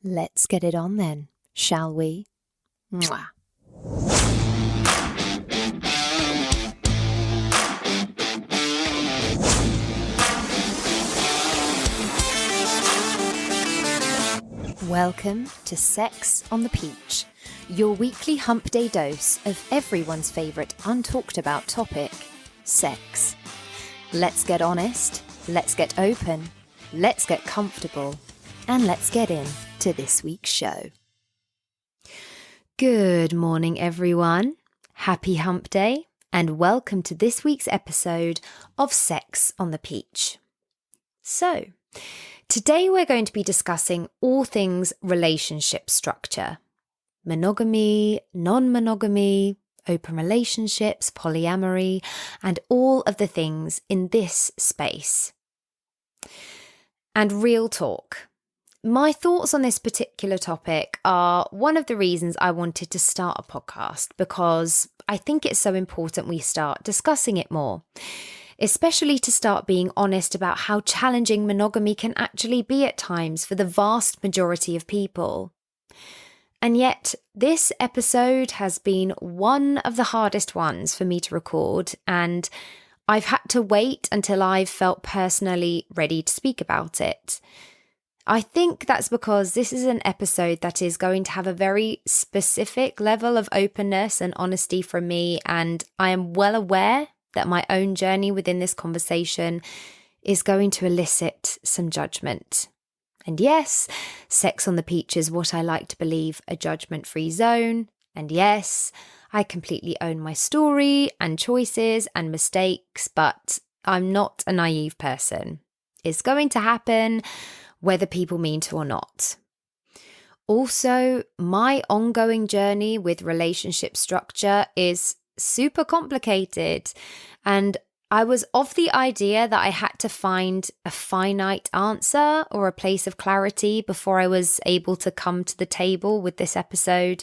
Let's get it on then, shall we? Mwah. Welcome to Sex on the Peach, your weekly hump day dose of everyone's favourite untalked about topic, sex. Let's get honest, let's get open, let's get comfortable, and let's get into this week's show. Good morning, everyone. Happy hump day, and welcome to this week's episode of Sex on the Peach. So, today we're going to be discussing all things relationship structure. Monogamy, non-monogamy, open relationships, polyamory, and all of the things in this space. And real talk. My thoughts on this particular topic are one of the reasons I wanted to start a podcast, because I think it's so important we start discussing it more. Especially to start being honest about how challenging monogamy can actually be at times for the vast majority of people. And yet, this episode has been one of the hardest ones for me to record, and I've had to wait until I've felt personally ready to speak about it. I think that's because this is an episode that is going to have a very specific level of openness and honesty from me, and I am well aware that my own journey within this conversation is going to elicit some judgment. And yes, Sex on the Peach is what I like to believe a judgment-free zone. And yes, I completely own my story and choices and mistakes, but I'm not a naive person. It's going to happen whether people mean to or not. Also, my ongoing journey with relationship structure is super complicated, and I was of the idea that I had to find a finite answer or a place of clarity before I was able to come to the table with this episode.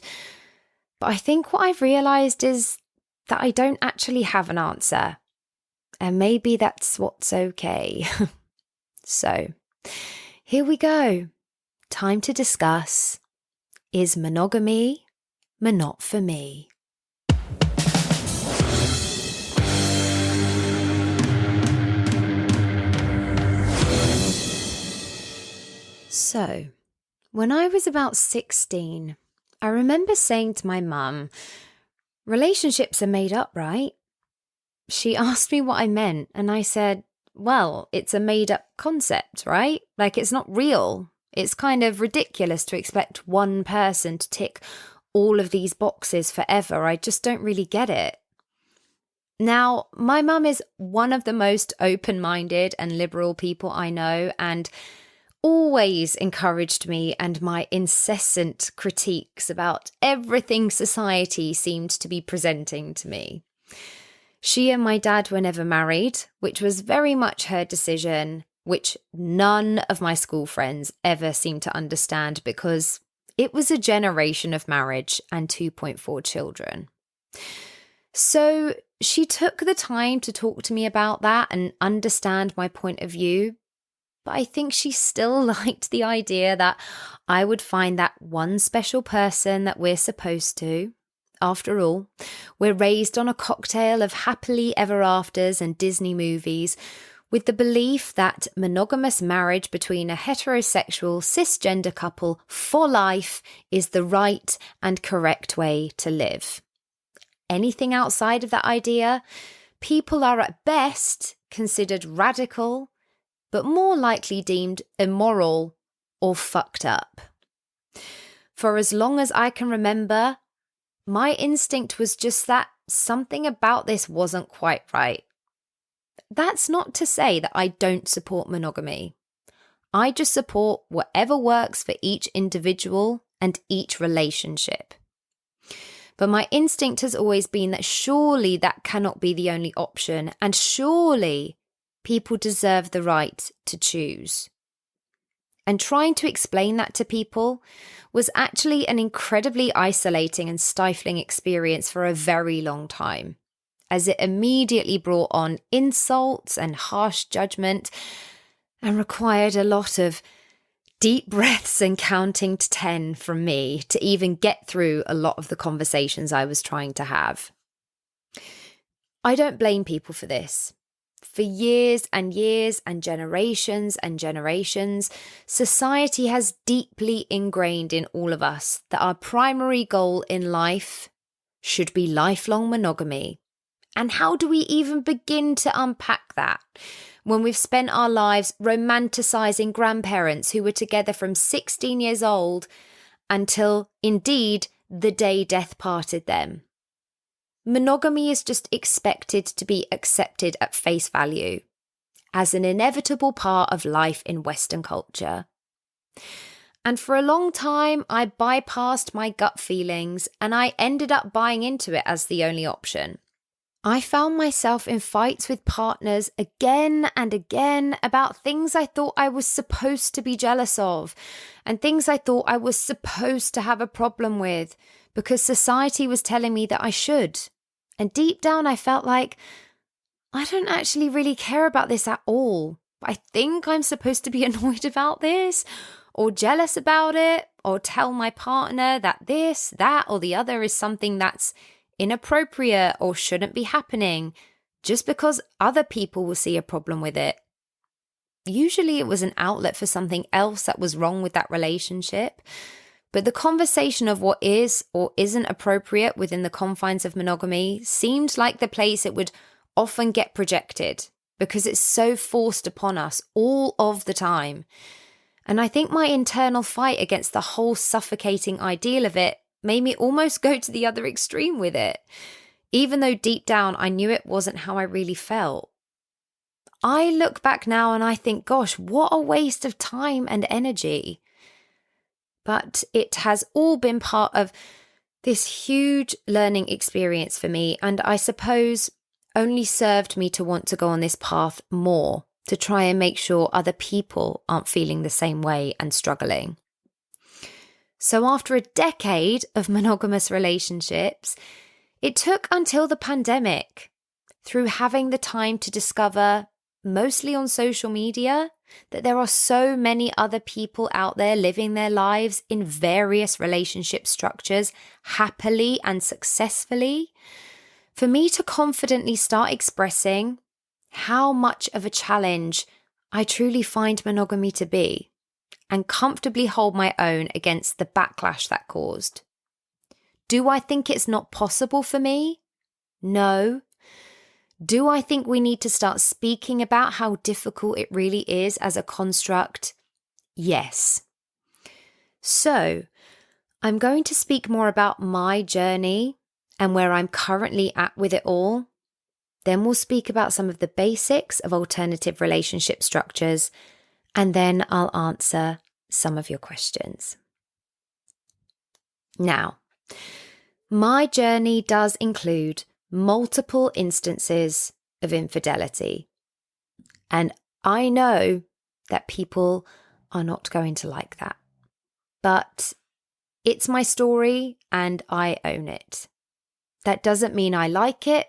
But I think what I've realised is that I don't actually have an answer, and maybe that's what's okay. So, here we go. Time to discuss, is monogamy mo-not-for-me? So, when I was about 16, I remember saying to my mum, relationships are made up, right? She asked me what I meant, and I said, well, it's a made-up concept, right? Like, it's not real. It's kind of ridiculous to expect one person to tick all of these boxes forever. I just don't really get it. Now, my mum is one of the most open-minded and liberal people I know, and always encouraged me and my incessant critiques about everything society seemed to be presenting to me. She and my dad were never married, which was very much her decision, which none of my school friends ever seemed to understand because it was a generation of marriage and 2.4 children. So she took the time to talk to me about that and understand my point of view. But I think she still liked the idea that I would find that one special person that we're supposed to. After all, we're raised on a cocktail of happily ever afters and Disney movies, with the belief that monogamous marriage between a heterosexual cisgender couple for life is the right and correct way to live. Anything outside of that idea, people are at best considered radical, but more likely deemed immoral or fucked up. For as long as I can remember, my instinct was just that something about this wasn't quite right. That's not to say that I don't support monogamy. I just support whatever works for each individual and each relationship. But my instinct has always been that surely that cannot be the only option, and surely people deserve the right to choose. And trying to explain that to people was actually an incredibly isolating and stifling experience for a very long time, as it immediately brought on insults and harsh judgment and required a lot of deep breaths and counting to 10 from me to even get through a lot of the conversations I was trying to have. I don't blame people for this. For years and years and generations, society has deeply ingrained in all of us that our primary goal in life should be lifelong monogamy. And how do we even begin to unpack that when we've spent our lives romanticizing grandparents who were together from 16 years old until, indeed, the day death parted them? Monogamy is just expected to be accepted at face value as an inevitable part of life in Western culture. And for a long time, I bypassed my gut feelings and I ended up buying into it as the only option. I found myself in fights with partners again and again about things I thought I was supposed to be jealous of and things I thought I was supposed to have a problem with because society was telling me that I should. And deep down, I felt like I don't actually really care about this at all. I think I'm supposed to be annoyed about this or jealous about it or tell my partner that this, that, or the other is something that's inappropriate or shouldn't be happening just because other people will see a problem with it. Usually it was an outlet for something else that was wrong with that relationship. But the conversation of what is or isn't appropriate within the confines of monogamy seemed like the place it would often get projected because it's so forced upon us all of the time. And I think my internal fight against the whole suffocating ideal of it made me almost go to the other extreme with it, even though deep down I knew it wasn't how I really felt. I look back now and I think, gosh, what a waste of time and energy. But it has all been part of this huge learning experience for me, and I suppose only served me to want to go on this path more, to try and make sure other people aren't feeling the same way and struggling. So after a decade of monogamous relationships, it took until the pandemic, through having the time to discover, mostly on social media, that there are so many other people out there living their lives in various relationship structures happily and successfully, for me to confidently start expressing how much of a challenge I truly find monogamy to be and comfortably hold my own against the backlash that caused. Do I think it's not possible for me? No. Do I think we need to start speaking about how difficult it really is as a construct? Yes. So, I'm going to speak more about my journey and where I'm currently at with it all. Then we'll speak about some of the basics of alternative relationship structures, and then I'll answer some of your questions. Now, my journey does include multiple instances of infidelity. And I know that people are not going to like that. But it's my story and I own it. That doesn't mean I like it,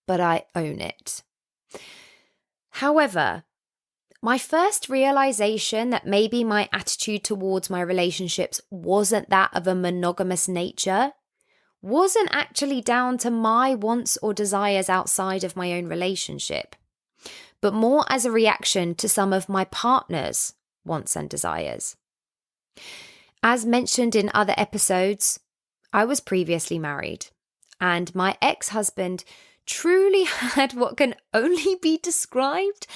but I own it. However, my first realization that maybe my attitude towards my relationships wasn't that of a monogamous nature wasn't actually down to my wants or desires outside of my own relationship, but more as a reaction to some of my partner's wants and desires. As mentioned in other episodes, I was previously married, and my ex-husband truly had what can only be described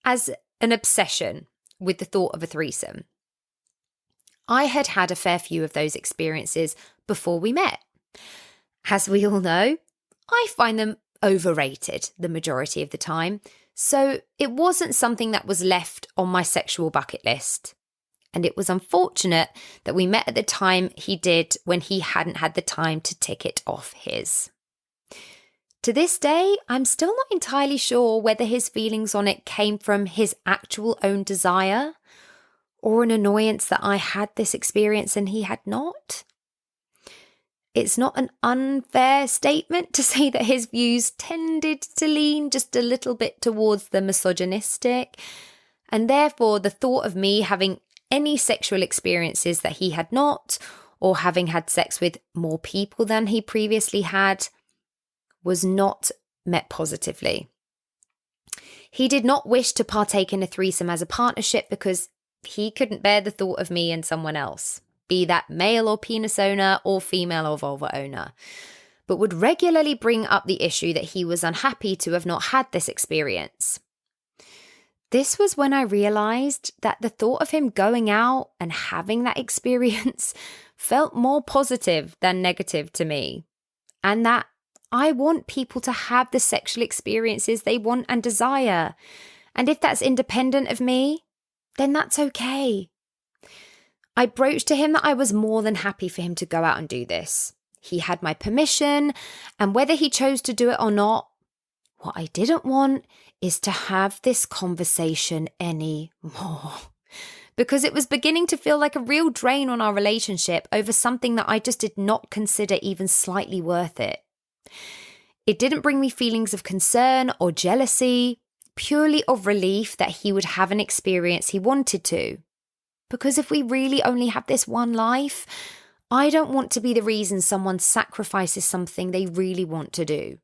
as an obsession with the thought of a threesome. I had had a fair few of those experiences before we met. As we all know, I find them overrated the majority of the time, so it wasn't something that was left on my sexual bucket list. And it was unfortunate that we met at the time he did when he hadn't had the time to tick it off his. To this day, I'm still not entirely sure whether his feelings on it came from his actual own desire or an annoyance that I had this experience and he had not. It's not an unfair statement to say that his views tended to lean just a little bit towards the misogynistic, and therefore the thought of me having any sexual experiences that he had not, or having had sex with more people than he previously had, was not met positively. He did not wish to partake in a threesome as a partnership because he couldn't bear the thought of me and someone else, be that male or penis owner or female or vulva owner, but would regularly bring up the issue that he was unhappy to have not had this experience. This was when I realized that the thought of him going out and having that experience felt more positive than negative to me, and that I want people to have the sexual experiences they want and desire. And if that's independent of me, then that's okay. I broached to him that I was more than happy for him to go out and do this. He had my permission, and whether he chose to do it or not, what I didn't want is to have this conversation anymore. Because it was beginning to feel like a real drain on our relationship over something that I just did not consider even slightly worth it. It didn't bring me feelings of concern or jealousy, purely of relief that he would have an experience he wanted to. Because if we really only have this one life, I don't want to be the reason someone sacrifices something they really want to do,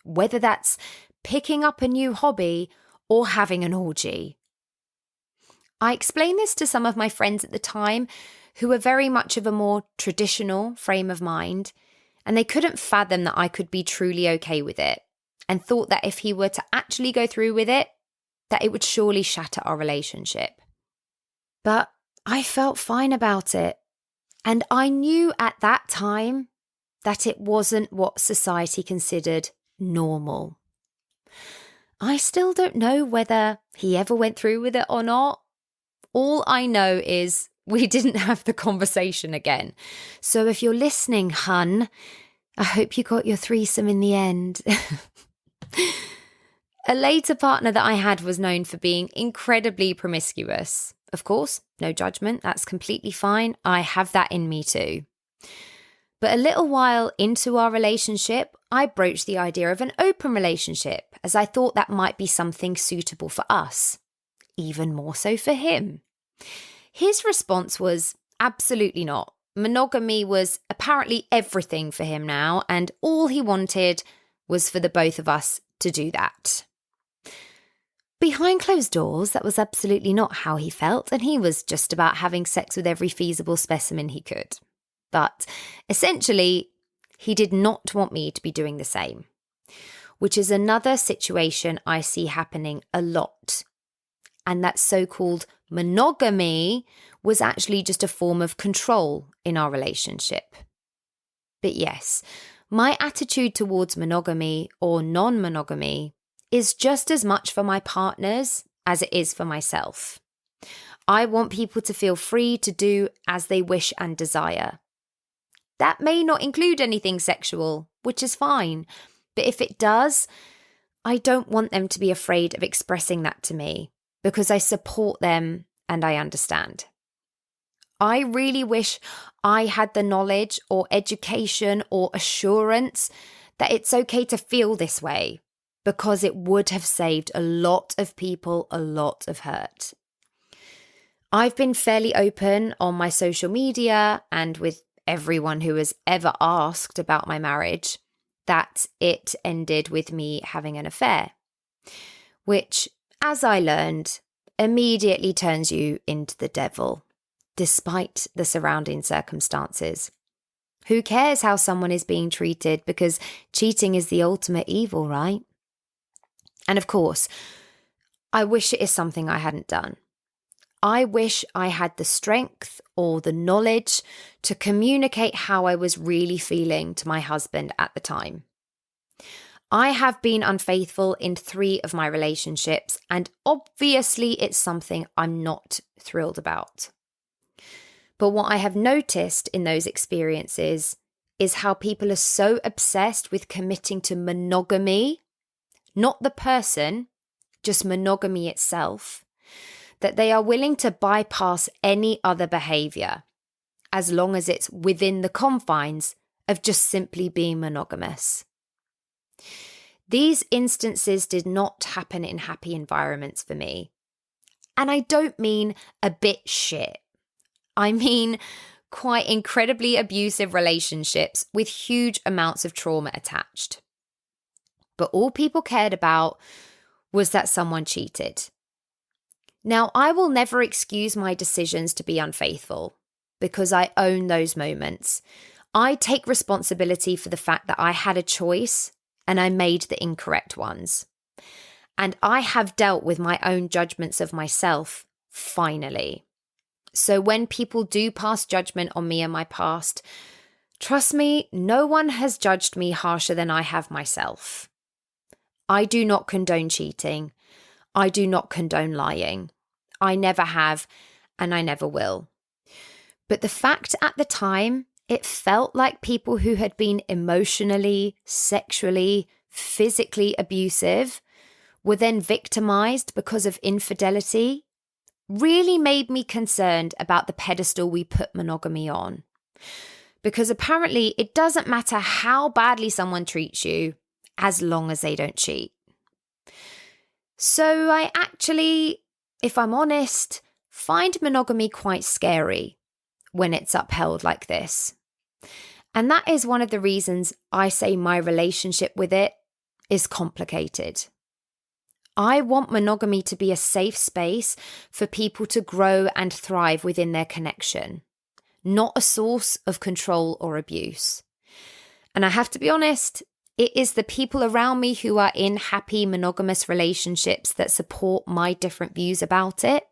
whether that's picking up a new hobby or having an orgy. I explained this to some of my friends at the time who were very much of a more traditional frame of mind, and they couldn't fathom that I could be truly okay with it, and thought that if he were to actually go through with it, that it would surely shatter our relationship. But I felt fine about it, and I knew at that time that it wasn't what society considered normal. I still don't know whether he ever went through with it or not. All I know is we didn't have the conversation again. So if you're listening, hun, I hope you got your threesome in the end. A later partner that I had was known for being incredibly promiscuous. Of course, no judgment, that's completely fine. I have that in me too. But a little while into our relationship, I broached the idea of an open relationship, as I thought that might be something suitable for us, even more so for him. His response was absolutely not. Monogamy was apparently everything for him now, and all he wanted was for the both of us to do that. Behind closed doors, that was absolutely not how he felt, and he was just about having sex with every feasible specimen he could. But essentially, he did not want me to be doing the same, which is another situation I see happening a lot. And that so-called monogamy was actually just a form of control in our relationship. But yes, my attitude towards monogamy or non-monogamy is just as much for my partners as it is for myself. I want people to feel free to do as they wish and desire. That may not include anything sexual, which is fine, but if it does, I don't want them to be afraid of expressing that to me, because I support them and I understand. I really wish I had the knowledge or education or assurance that it's okay to feel this way, because it would have saved a lot of people a lot of hurt. I've been fairly open on my social media and with everyone who has ever asked about my marriage that it ended with me having an affair, which, as I learned, immediately turns you into the devil, despite the surrounding circumstances. Who cares how someone is being treated, because cheating is the ultimate evil, right? And of course, I wish it is something I hadn't done. I wish I had the strength or the knowledge to communicate how I was really feeling to my husband at the time. I have been unfaithful in 3 of my relationships, and obviously it's something I'm not thrilled about. But what I have noticed in those experiences is how people are so obsessed with committing to monogamy, not the person, just monogamy itself, that they are willing to bypass any other behavior, as long as it's within the confines of just simply being monogamous. These instances did not happen in happy environments for me. And I don't mean a bit shit, I mean, quite incredibly abusive relationships with huge amounts of trauma attached. But all people cared about was that someone cheated. Now, I will never excuse my decisions to be unfaithful because I own those moments. I take responsibility for the fact that I had a choice and I made the incorrect ones. And I have dealt with my own judgments of myself, finally. So when people do pass judgment on me and my past, trust me, no one has judged me harsher than I have myself. I do not condone cheating. I do not condone lying. I never have, and I never will. But the fact at the time, it felt like people who had been emotionally, sexually, physically abusive were then victimized because of infidelity really made me concerned about the pedestal we put monogamy on. Because apparently it doesn't matter how badly someone treats you as long as they don't cheat. So I actually, if I'm honest, find monogamy quite scary when it's upheld like this. And that is one of the reasons I say my relationship with it is complicated. I want monogamy to be a safe space for people to grow and thrive within their connection, not a source of control or abuse. And I have to be honest, it is the people around me who are in happy monogamous relationships that support my different views about it,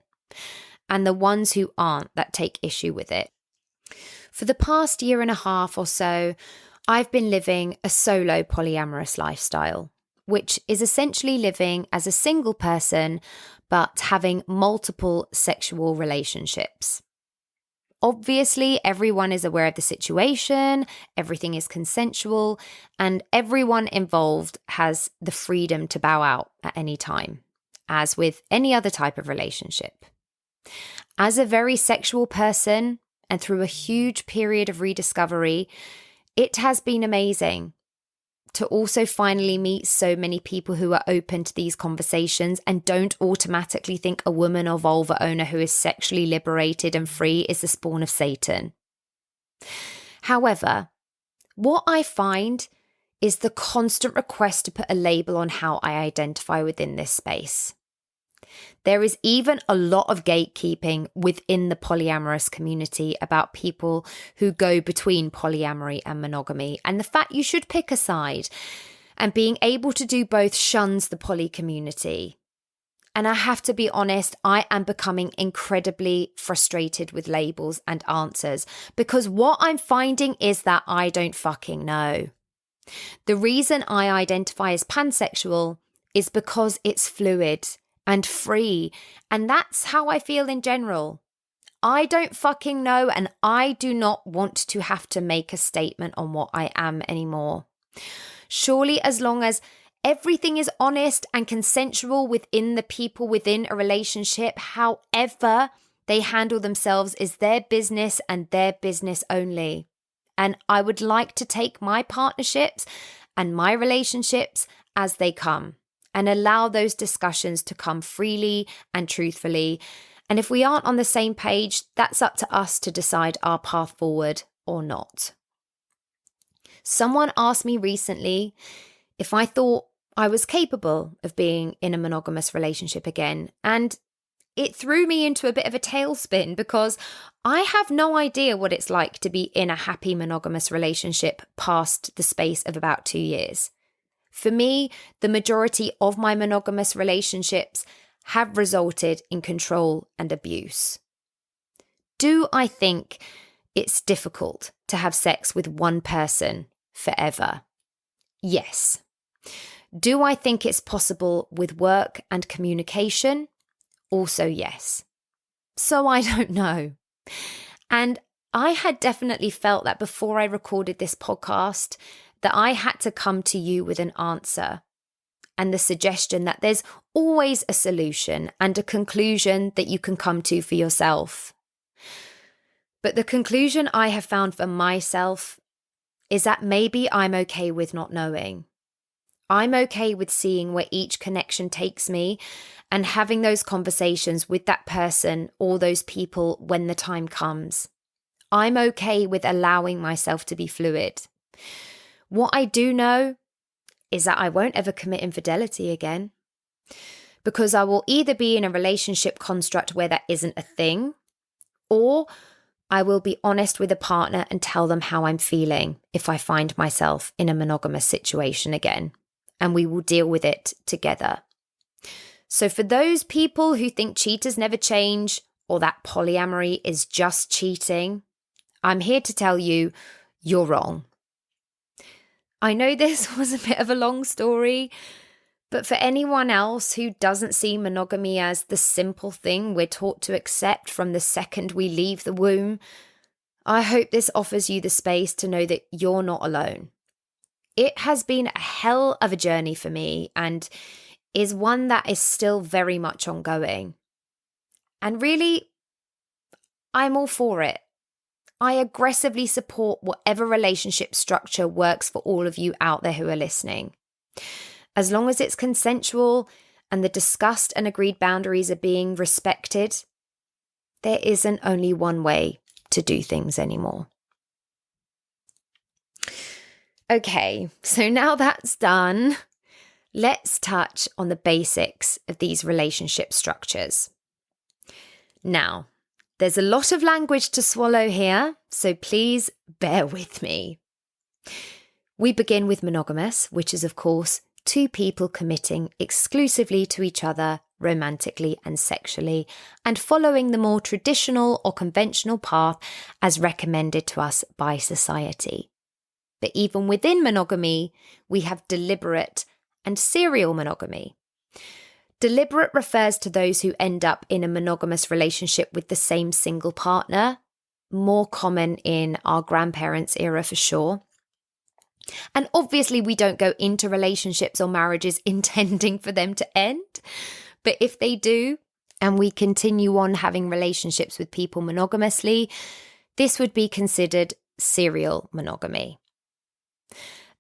and the ones who aren't that take issue with it. For the past year and a half or so, I've been living a solo polyamorous lifestyle, which is essentially living as a single person, but having multiple sexual relationships. Obviously, everyone is aware of the situation, everything is consensual, and everyone involved has the freedom to bow out at any time, as with any other type of relationship. As a very sexual person, and through a huge period of rediscovery, it has been amazing to also finally meet so many people who are open to these conversations and don't automatically think a woman or vulva owner who is sexually liberated and free is the spawn of Satan. However, what I find is the constant request to put a label on how I identify within this space. There is even a lot of gatekeeping within the polyamorous community about people who go between polyamory and monogamy, and the fact you should pick a side, and being able to do both shuns the poly community. And I have to be honest, I am becoming incredibly frustrated with labels and answers, because what I'm finding is that I don't fucking know. The reason I identify as pansexual is because it's fluid and free, and that's how I feel in general. I don't fucking know, and I do not want to have to make a statement on what I am anymore. Surely, as long as everything is honest and consensual within the people within a relationship, however they handle themselves is their business and their business only. And I would like to take my partnerships and my relationships as they come, and allow those discussions to come freely and truthfully. And if we aren't on the same page, that's up to us to decide our path forward or not. Someone asked me recently if I thought I was capable of being in a monogamous relationship again. And it threw me into a bit of a tailspin, because I have no idea what it's like to be in a happy monogamous relationship past the space of about 2 years. For me, the majority of my monogamous relationships have resulted in control and abuse. Do I think it's difficult to have sex with one person forever? Yes. Do I think it's possible with work and communication? Also yes. So I don't know. And I had definitely felt that before I recorded this podcast, that I had to come to you with an answer and the suggestion that there's always a solution and a conclusion that you can come to for yourself. But the conclusion I have found for myself is that maybe I'm okay with not knowing. I'm okay with seeing where each connection takes me and having those conversations with that person or those people when the time comes. I'm okay with allowing myself to be fluid. What I do know is that I won't ever commit infidelity again, because I will either be in a relationship construct where that isn't a thing, or I will be honest with a partner and tell them how I'm feeling if I find myself in a monogamous situation again, and we will deal with it together. So for those people who think cheaters never change or that polyamory is just cheating, I'm here to tell you, you're wrong. I know this was a bit of a long story, but for anyone else who doesn't see monogamy as the simple thing we're taught to accept from the second we leave the womb, I hope this offers you the space to know that you're not alone. It has been a hell of a journey for me and is one that is still very much ongoing. And really, I'm all for it. I aggressively support whatever relationship structure works for all of you out there who are listening. As long as it's consensual and the discussed and agreed boundaries are being respected, there isn't only one way to do things anymore. Okay, so now that's done, let's touch on the basics of these relationship structures. Now, there's a lot of language to swallow here, so please bear with me. We begin with monogamous, which is, of course, two people committing exclusively to each other romantically and sexually, and following the more traditional or conventional path as recommended to us by society. But even within monogamy, we have deliberate and serial monogamy. Deliberate refers to those who end up in a monogamous relationship with the same single partner, more common in our grandparents' era for sure. And obviously we don't go into relationships or marriages intending for them to end, but if they do, and we continue on having relationships with people monogamously, this would be considered serial monogamy.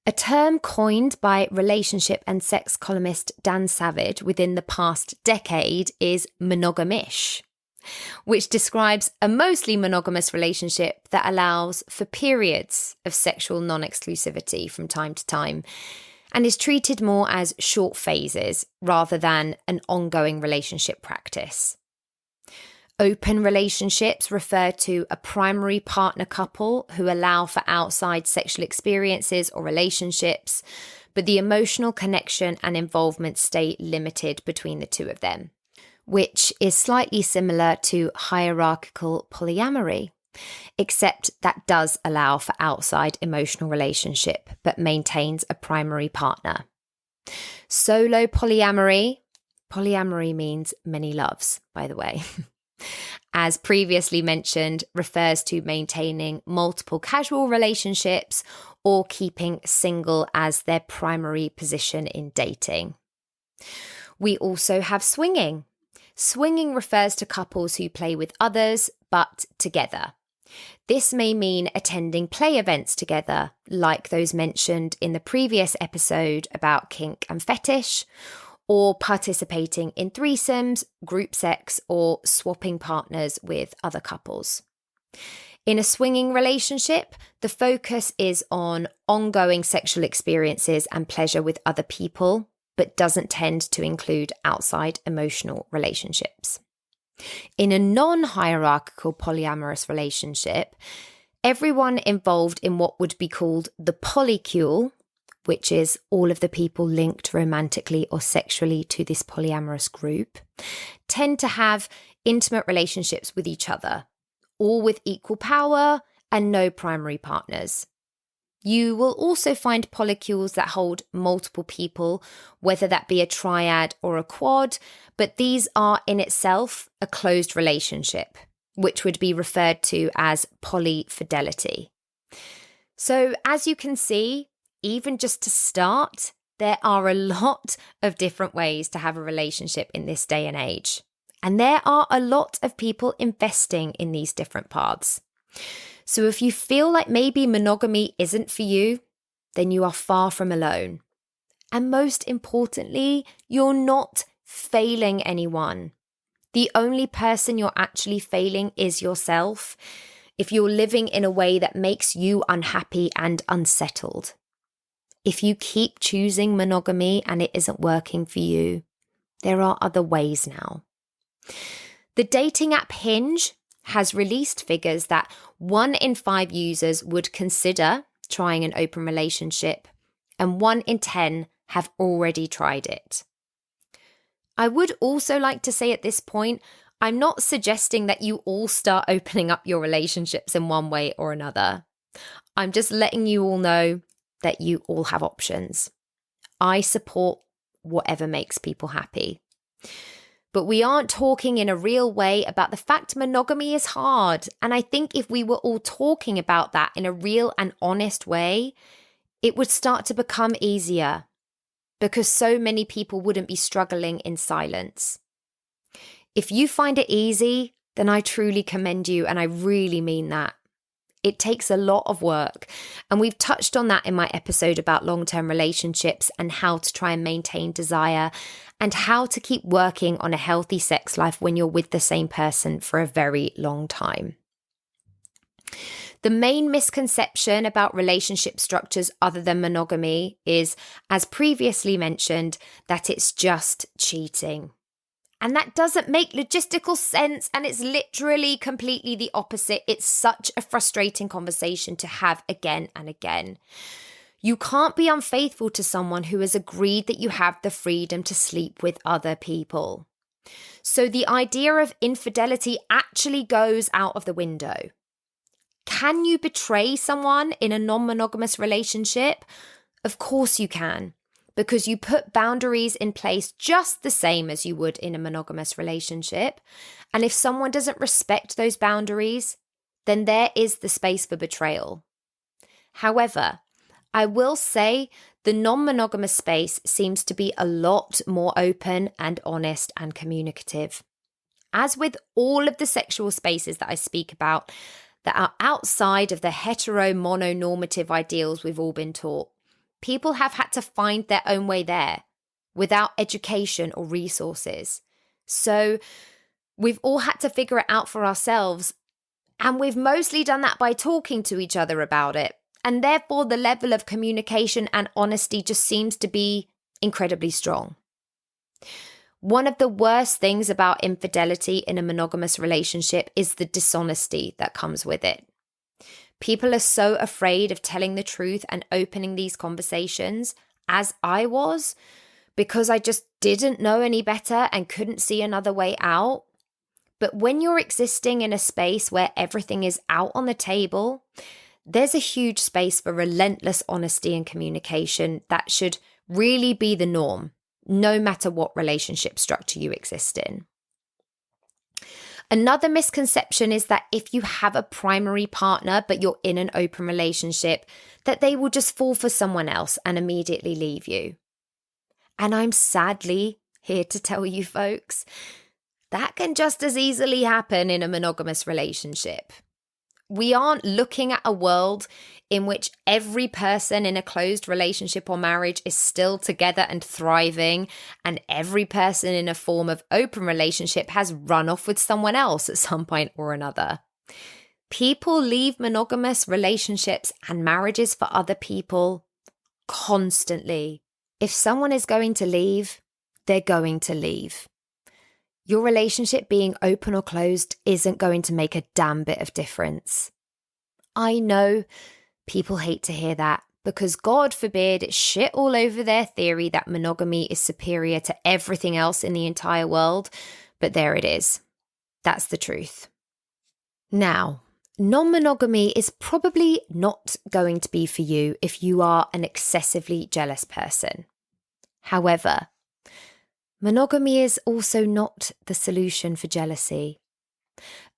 A term coined by relationship and sex columnist Dan Savage within the past decade is monogamish, which describes a mostly monogamous relationship that allows for periods of sexual non-exclusivity from time to time and is treated more as short phases rather than an ongoing relationship practice. Open relationships refer to a primary partner couple who allow for outside sexual experiences or relationships, but the emotional connection and involvement stay limited between the two of them, which is slightly similar to hierarchical polyamory, except that does allow for outside emotional relationship, but maintains a primary partner. Solo polyamory means many loves, by the way, as previously mentioned, refers to maintaining multiple casual relationships or keeping single as their primary position in dating. We also have swinging. Swinging refers to couples who play with others, but together. This may mean attending play events together, like those mentioned in the previous episode about kink and fetish, or participating in threesomes, group sex, or swapping partners with other couples. In a swinging relationship, the focus is on ongoing sexual experiences and pleasure with other people, but doesn't tend to include outside emotional relationships. In a non-hierarchical polyamorous relationship, everyone involved in what would be called the polycule, which is all of the people linked romantically or sexually to this polyamorous group, tend to have intimate relationships with each other, all with equal power and no primary partners. You will also find polycules that hold multiple people, whether that be a triad or a quad, but these are in itself a closed relationship, which would be referred to as polyfidelity. So as you can see, even just to start, there are a lot of different ways to have a relationship in this day and age. And there are a lot of people investing in these different paths. So if you feel like maybe monogamy isn't for you, then you are far from alone. And most importantly, you're not failing anyone. The only person you're actually failing is yourself if you're living in a way that makes you unhappy and unsettled. If you keep choosing monogamy and it isn't working for you, there are other ways now. The dating app Hinge has released figures that 1 in 5 users would consider trying an open relationship, and 1 in 10 have already tried it. I would also like to say at this point, I'm not suggesting that you all start opening up your relationships in one way or another. I'm just letting you all know that you all have options. I support whatever makes people happy. But we aren't talking in a real way about the fact monogamy is hard. And I think if we were all talking about that in a real and honest way, it would start to become easier because so many people wouldn't be struggling in silence. If you find it easy, then I truly commend you, and I really mean that. It takes a lot of work, and we've touched on that in my episode about long-term relationships and how to try and maintain desire and how to keep working on a healthy sex life when you're with the same person for a very long time. The main misconception about relationship structures other than monogamy is, as previously mentioned, that it's just cheating. And that doesn't make logistical sense, and it's literally completely the opposite. It's such a frustrating conversation to have again and again. You can't be unfaithful to someone who has agreed that you have the freedom to sleep with other people. So the idea of infidelity actually goes out of the window. Can you betray someone in a non-monogamous relationship? Of course you can, because you put boundaries in place just the same as you would in a monogamous relationship. And if someone doesn't respect those boundaries, then there is the space for betrayal. However, I will say the non-monogamous space seems to be a lot more open and honest and communicative. As with all of the sexual spaces that I speak about that are outside of the hetero-mononormative ideals we've all been taught, people have had to find their own way there without education or resources. So we've all had to figure it out for ourselves, and we've mostly done that by talking to each other about it. And therefore, the level of communication and honesty just seems to be incredibly strong. One of the worst things about infidelity in a monogamous relationship is the dishonesty that comes with it. People are so afraid of telling the truth and opening these conversations, as I was, because I just didn't know any better and couldn't see another way out. But when you're existing in a space where everything is out on the table, there's a huge space for relentless honesty and communication that should really be the norm, no matter what relationship structure you exist in. Another misconception is that if you have a primary partner, but you're in an open relationship, that they will just fall for someone else and immediately leave you. And I'm sadly here to tell you folks, that can just as easily happen in a monogamous relationship. We aren't looking at a world in which every person in a closed relationship or marriage is still together and thriving, and every person in a form of open relationship has run off with someone else at some point or another. People leave monogamous relationships and marriages for other people constantly. If someone is going to leave, they're going to leave. Your relationship being open or closed isn't going to make a damn bit of difference. I know people hate to hear that because God forbid it's shit all over their theory that monogamy is superior to everything else in the entire world, but there it is. That's the truth. Now, non-monogamy is probably not going to be for you if you are an excessively jealous person. However, monogamy is also not the solution for jealousy.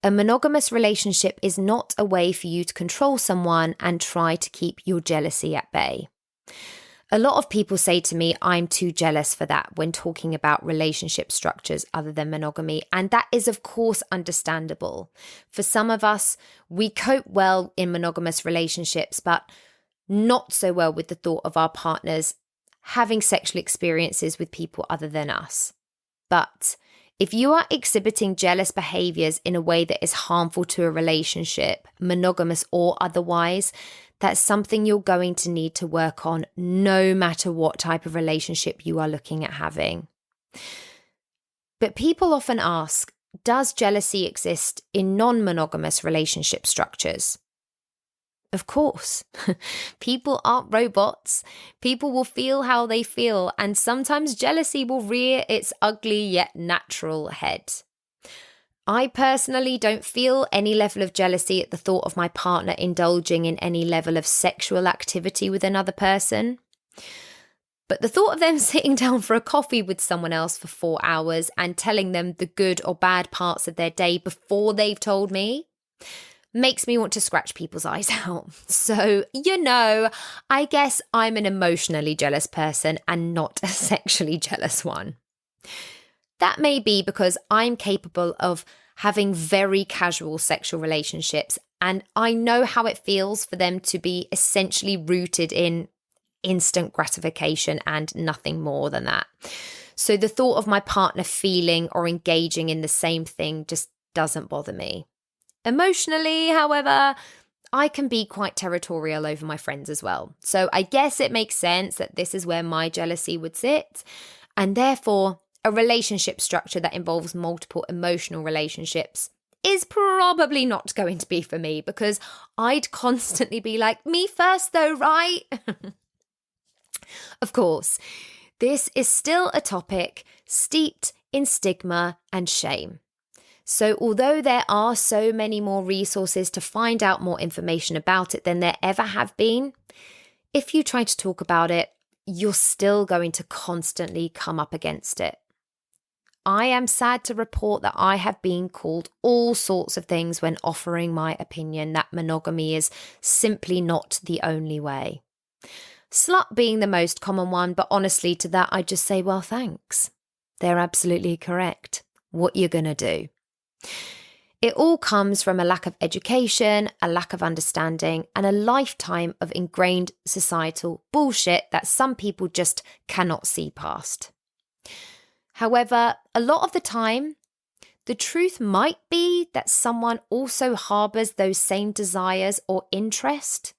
A monogamous relationship is not a way for you to control someone and try to keep your jealousy at bay. A lot of people say to me, I'm too jealous for that when talking about relationship structures other than monogamy. And that is, of course, understandable. For some of us, we cope well in monogamous relationships, but not so well with the thought of our partners having sexual experiences with people other than us. But if you are exhibiting jealous behaviors in a way that is harmful to a relationship, monogamous or otherwise, that's something you're going to need to work on no matter what type of relationship you are looking at having. But people often ask, does jealousy exist in non-monogamous relationship structures? Of course. People aren't robots. People will feel how they feel, and sometimes jealousy will rear its ugly yet natural head. I personally don't feel any level of jealousy at the thought of my partner indulging in any level of sexual activity with another person. But the thought of them sitting down for a coffee with someone else for 4 hours and telling them the good or bad parts of their day before they've told me makes me want to scratch people's eyes out. So, I guess I'm an emotionally jealous person and not a sexually jealous one. That may be because I'm capable of having very casual sexual relationships, and I know how it feels for them to be essentially rooted in instant gratification and nothing more than that. So the thought of my partner feeling or engaging in the same thing just doesn't bother me. Emotionally, however, I can be quite territorial over my friends as well. So I guess it makes sense that this is where my jealousy would sit. And therefore, a relationship structure that involves multiple emotional relationships is probably not going to be for me, because I'd constantly be like, me first though, right? Of course, this is still a topic steeped in stigma and shame. So although there are so many more resources to find out more information about it than there ever have been, if you try to talk about it, you're still going to constantly come up against it. I am sad to report that I have been called all sorts of things when offering my opinion that monogamy is simply not the only way. Slut being the most common one, but honestly to that I just say, well, thanks. They're absolutely correct. What you're going to do. It all comes from a lack of education, a lack of understanding, and a lifetime of ingrained societal bullshit that some people just cannot see past. However, a lot of the time, the truth might be that someone also harbours those same desires or interest,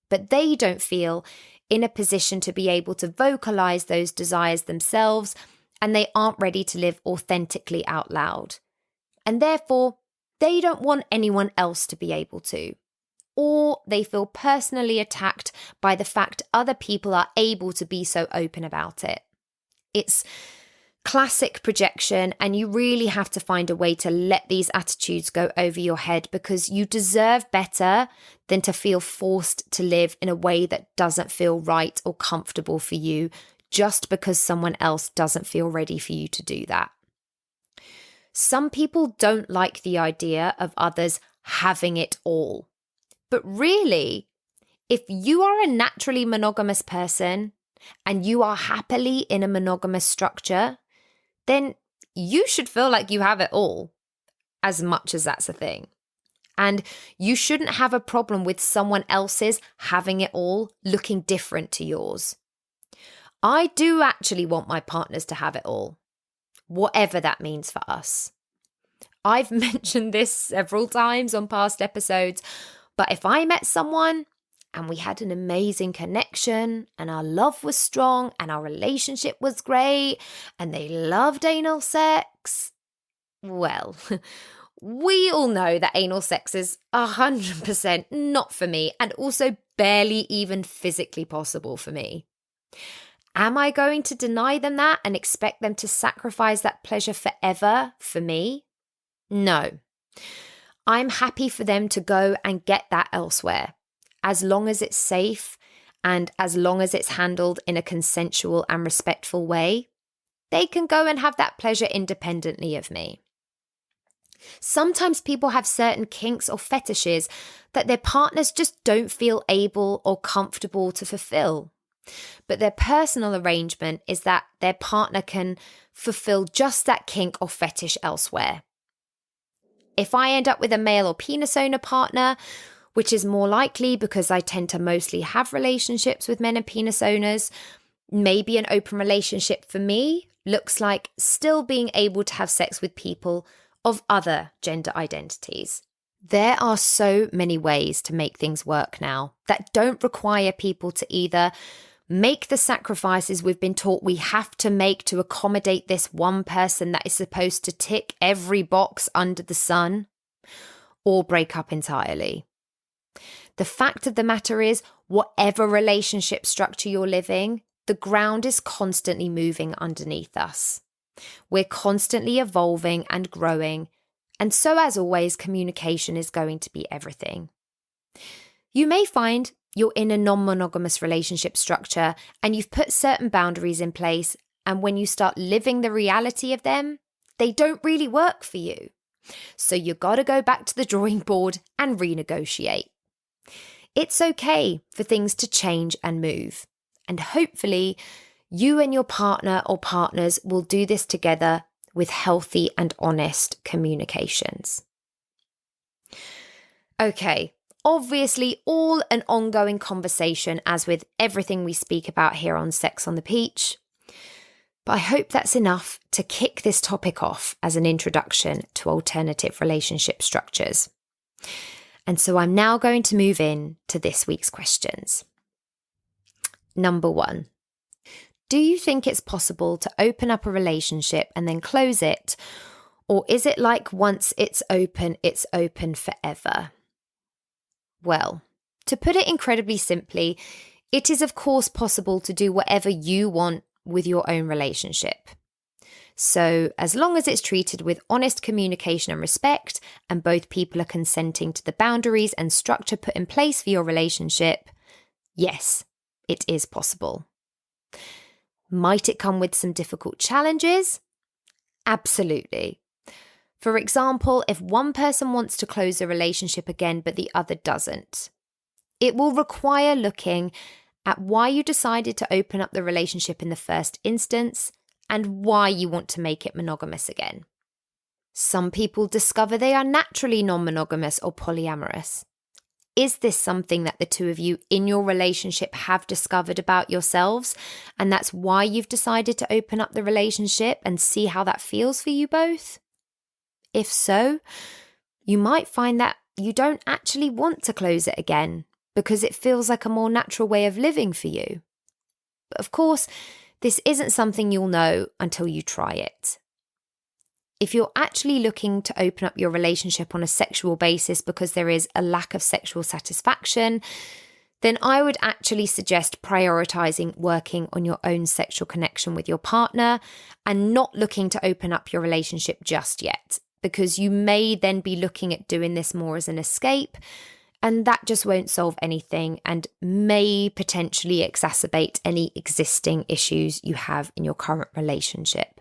but they don't feel in a position to be able to vocalise those desires themselves, and they aren't ready to live authentically out loud. And therefore, they don't want anyone else to be able to. Or they feel personally attacked by the fact other people are able to be so open about it. It's classic projection, and you really have to find a way to let these attitudes go over your head, because you deserve better than to feel forced to live in a way that doesn't feel right or comfortable for you just because someone else doesn't feel ready for you to do that. Some people don't like the idea of others having it all. But really, if you are a naturally monogamous person and you are happily in a monogamous structure, then you should feel like you have it all, as much as that's a thing. And you shouldn't have a problem with someone else's having it all looking different to yours. I do actually want my partners to have it all, whatever that means for us. I've mentioned this several times on past episodes, but if I met someone and we had an amazing connection and our love was strong and our relationship was great and they loved anal sex, well, we all know that anal sex is 100% not for me, and also barely even physically possible for me. Am I going to deny them that and expect them to sacrifice that pleasure forever for me? No. I'm happy for them to go and get that elsewhere, as long as it's safe and as long as it's handled in a consensual and respectful way. They can go and have that pleasure independently of me. Sometimes people have certain kinks or fetishes that their partners just don't feel able or comfortable to fulfill. But their personal arrangement is that their partner can fulfill just that kink or fetish elsewhere. If I end up with a male or penis owner partner, which is more likely because I tend to mostly have relationships with men and penis owners, Maybe an open relationship for me looks like still being able to have sex with people of other gender identities. There are so many ways to make things work now that don't require people to either make the sacrifices we've been taught we have to make to accommodate this one person that is supposed to tick every box under the sun, or break up entirely. The fact of the matter is, whatever relationship structure you're living, the ground is constantly moving underneath us. We're constantly evolving and growing, and so as always, communication is going to be everything. You may find you're in a non-monogamous relationship structure and you've put certain boundaries in place, and when you start living the reality of them, they don't really work for you. So you got to go back to the drawing board and renegotiate. It's okay for things to change and move. And hopefully, you and your partner or partners will do this together with healthy and honest communications. Okay, obviously all an ongoing conversation, as with everything we speak about here on Sex on the Peach. But I hope that's enough to kick this topic off as an introduction to alternative relationship structures. And so I'm now going to move in to this week's questions. Number 1, do you think it's possible to open up a relationship and then close it? Or is it like once it's open forever? Well, to put it incredibly simply, it is of course possible to do whatever you want with your own relationship. So as long as it's treated with honest communication and respect, and both people are consenting to the boundaries and structure put in place for your relationship, yes, it is possible. Might it come with some difficult challenges? Absolutely. For example, if one person wants to close a relationship again but the other doesn't, it will require looking at why you decided to open up the relationship in the first instance and why you want to make it monogamous again. Some people discover they are naturally non-monogamous or polyamorous. Is this something that the two of you in your relationship have discovered about yourselves, and that's why you've decided to open up the relationship and see how that feels for you both? If so, you might find that you don't actually want to close it again because it feels like a more natural way of living for you. But of course, this isn't something you'll know until you try it. If you're actually looking to open up your relationship on a sexual basis because there is a lack of sexual satisfaction, then I would actually suggest prioritizing working on your own sexual connection with your partner and not looking to open up your relationship just yet, because you may then be looking at doing this more as an escape, and that just won't solve anything and may potentially exacerbate any existing issues you have in your current relationship.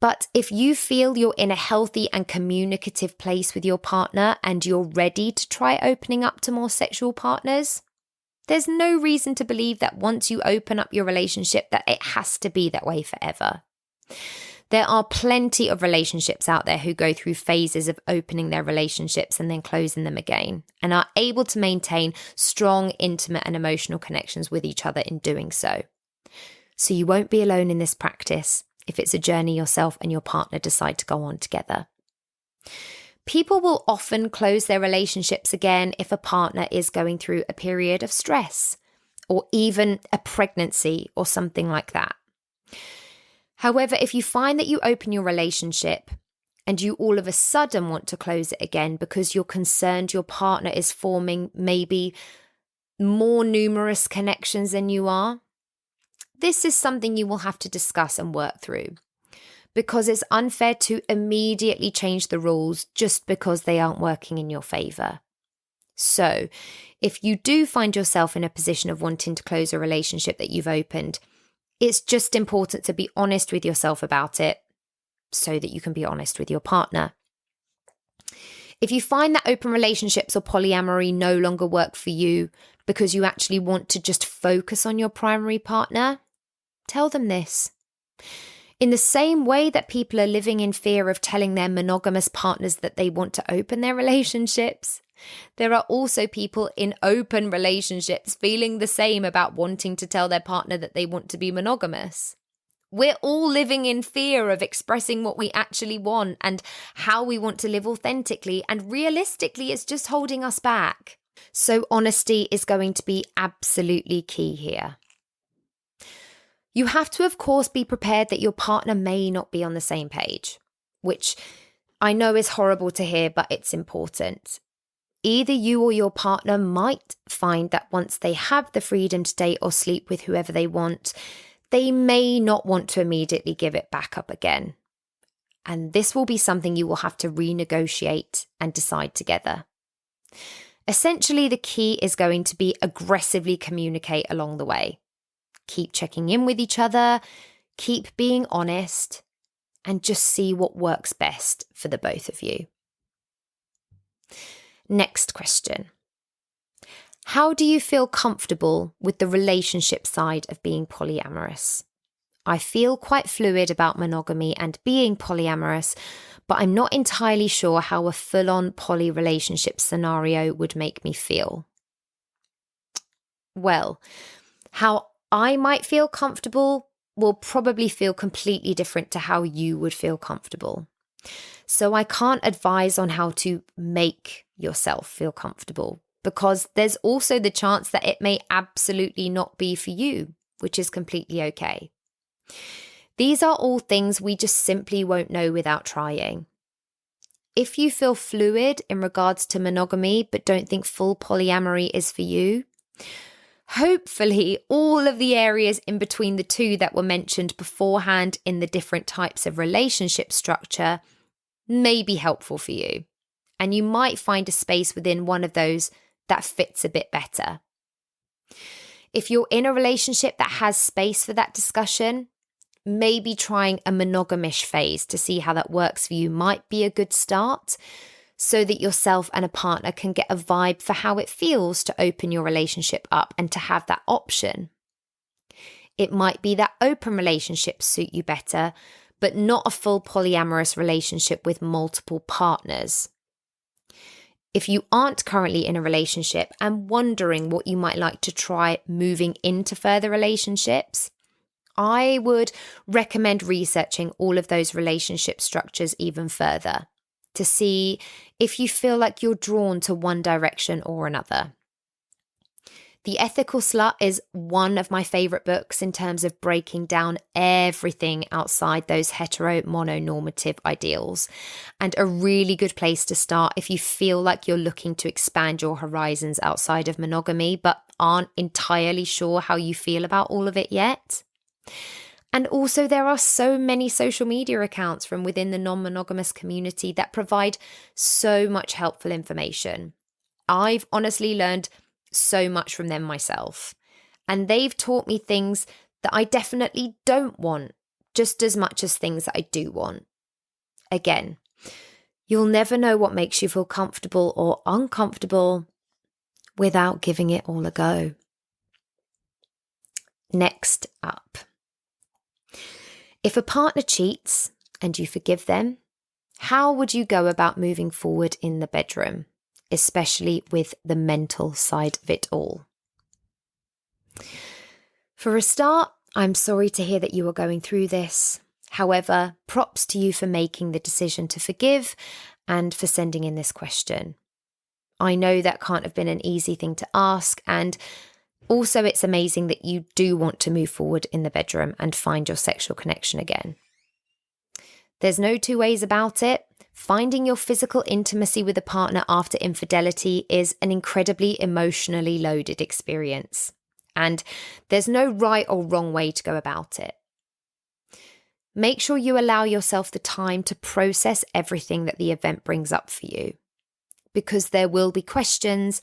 But if you feel you're in a healthy and communicative place with your partner and you're ready to try opening up to more sexual partners, there's no reason to believe that once you open up your relationship that it has to be that way forever. There are plenty of relationships out there who go through phases of opening their relationships and then closing them again, and are able to maintain strong, intimate and emotional connections with each other in doing so. So you won't be alone in this practice if it's a journey yourself and your partner decide to go on together. People will often close their relationships again if a partner is going through a period of stress or even a pregnancy or something like that. However, if you find that you open your relationship and you all of a sudden want to close it again because you're concerned your partner is forming maybe more numerous connections than you are, this is something you will have to discuss and work through, because it's unfair to immediately change the rules just because they aren't working in your favour. So, if you do find yourself in a position of wanting to close a relationship that you've opened, it's just important to be honest with yourself about it so that you can be honest with your partner. If you find that open relationships or polyamory no longer work for you because you actually want to just focus on your primary partner, tell them this. In the same way that people are living in fear of telling their monogamous partners that they want to open their relationships, There are also people in open relationships feeling the same about wanting to tell their partner that they want to be monogamous. We're all living in fear of expressing what we actually want and how we want to live authentically, and realistically, it's just holding us back. So honesty is going to be absolutely key here. You have to, of course, be prepared that your partner may not be on the same page, which I know is horrible to hear, but it's important. Either you or your partner might find that once they have the freedom to date or sleep with whoever they want, they may not want to immediately give it back up again. And this will be something you will have to renegotiate and decide together. Essentially, the key is going to be aggressively communicate along the way. Keep checking in with each other, keep being honest, and just see what works best for the both of you. Next question. How do you feel comfortable with the relationship side of being polyamorous? I feel quite fluid about monogamy and being polyamorous, but I'm not entirely sure how a full-on poly relationship scenario would make me feel. Well, how I might feel comfortable will probably feel completely different to how you would feel comfortable. So I can't advise on how to make yourself feel comfortable, because there's also the chance that it may absolutely not be for you, which is completely okay. These are all things we just simply won't know without trying. If you feel fluid in regards to monogamy but don't think full polyamory is for you, hopefully all of the areas in between the two that were mentioned beforehand in the different types of relationship structure may be helpful for you. And you might find a space within one of those that fits a bit better. If you're in a relationship that has space for that discussion, maybe trying a monogamish phase to see how that works for you might be a good start, so that yourself and a partner can get a vibe for how it feels to open your relationship up and to have that option. It might be that open relationships suit you better, but not a full polyamorous relationship with multiple partners. If you aren't currently in a relationship and wondering what you might like to try moving into further relationships, I would recommend researching all of those relationship structures even further to see if you feel like you're drawn to one direction or another. The Ethical Slut is one of my favorite books in terms of breaking down everything outside those hetero-mononormative ideals, and a really good place to start if you feel like you're looking to expand your horizons outside of monogamy but aren't entirely sure how you feel about all of it yet. And also, there are so many social media accounts from within the non-monogamous community that provide so much helpful information. I've honestly learned so much from them myself, and they've taught me things that I definitely don't want just as much as things that I do want. Again, you'll never know what makes you feel comfortable or uncomfortable without giving it all a go. Next up. If a partner cheats and you forgive them, how would you go about moving forward in the bedroom, especially with the mental side of it all? For a start, I'm sorry to hear that you are going through this. However, props to you for making the decision to forgive and for sending in this question. I know that can't have been an easy thing to ask, and also, it's amazing that you do want to move forward in the bedroom and find your sexual connection again. There's no two ways about it. Finding your physical intimacy with a partner after infidelity is an incredibly emotionally loaded experience, and there's no right or wrong way to go about it. Make sure you allow yourself the time to process everything that the event brings up for you, because there will be questions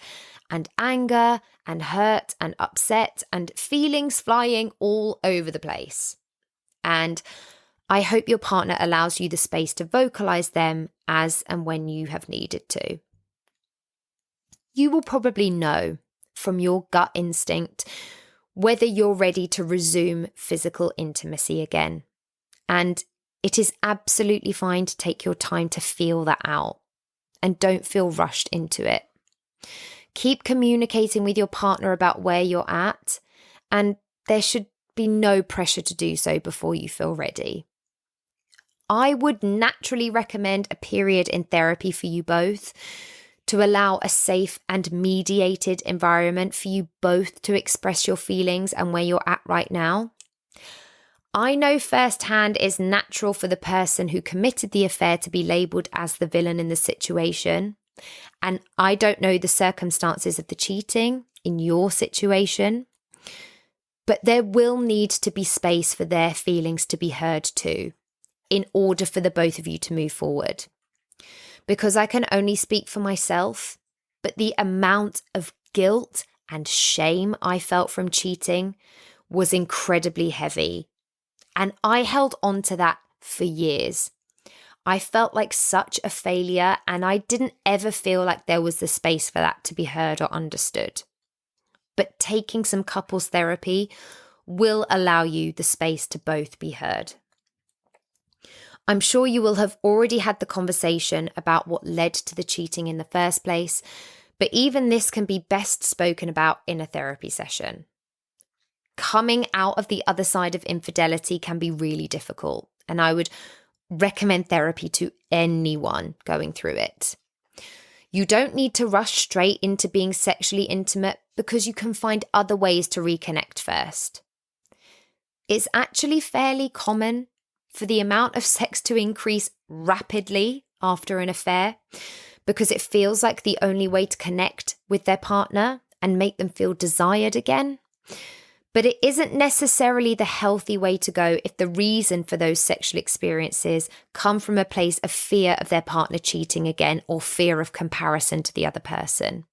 and anger and hurt and upset and feelings flying all over the place. And I hope your partner allows you the space to vocalize them as and when you have needed to. You will probably know from your gut instinct whether you're ready to resume physical intimacy again. And it is absolutely fine to take your time to feel that out, and don't feel rushed into it. Keep communicating with your partner about where you're at, and there should be no pressure to do so before you feel ready. I would naturally recommend a period in therapy for you both to allow a safe and mediated environment for you both to express your feelings and where you're at right now. I know firsthand it's natural for the person who committed the affair to be labelled as the villain in the situation. And I don't know the circumstances of the cheating in your situation, but there will need to be space for their feelings to be heard too, in order for the both of you to move forward. Because I can only speak for myself, but the amount of guilt and shame I felt from cheating was incredibly heavy. And I held on to that for years. I felt like such a failure, and I didn't ever feel like there was the space for that to be heard or understood. But taking some couples therapy will allow you the space to both be heard. I'm sure you will have already had the conversation about what led to the cheating in the first place, but even this can be best spoken about in a therapy session. Coming out of the other side of infidelity can be really difficult, and I would recommend therapy to anyone going through it. You don't need to rush straight into being sexually intimate because you can find other ways to reconnect first. It's actually fairly common for the amount of sex to increase rapidly after an affair because it feels like the only way to connect with their partner and make them feel desired again. But it isn't necessarily the healthy way to go if the reason for those sexual experiences come from a place of fear of their partner cheating again or fear of comparison to the other person.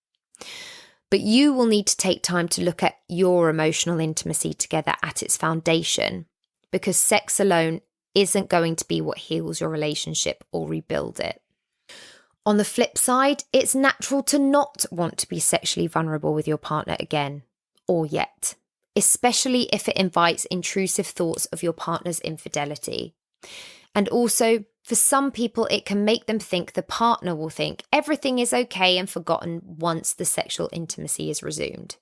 But you will need to take time to look at your emotional intimacy together at its foundation, because sex alone isn't going to be what heals your relationship or rebuild it. On the flip side, it's natural to not want to be sexually vulnerable with your partner again, or yet, especially if it invites intrusive thoughts of your partner's infidelity. And also, for some people, it can make them think the partner will think everything is okay and forgotten once the sexual intimacy is resumed.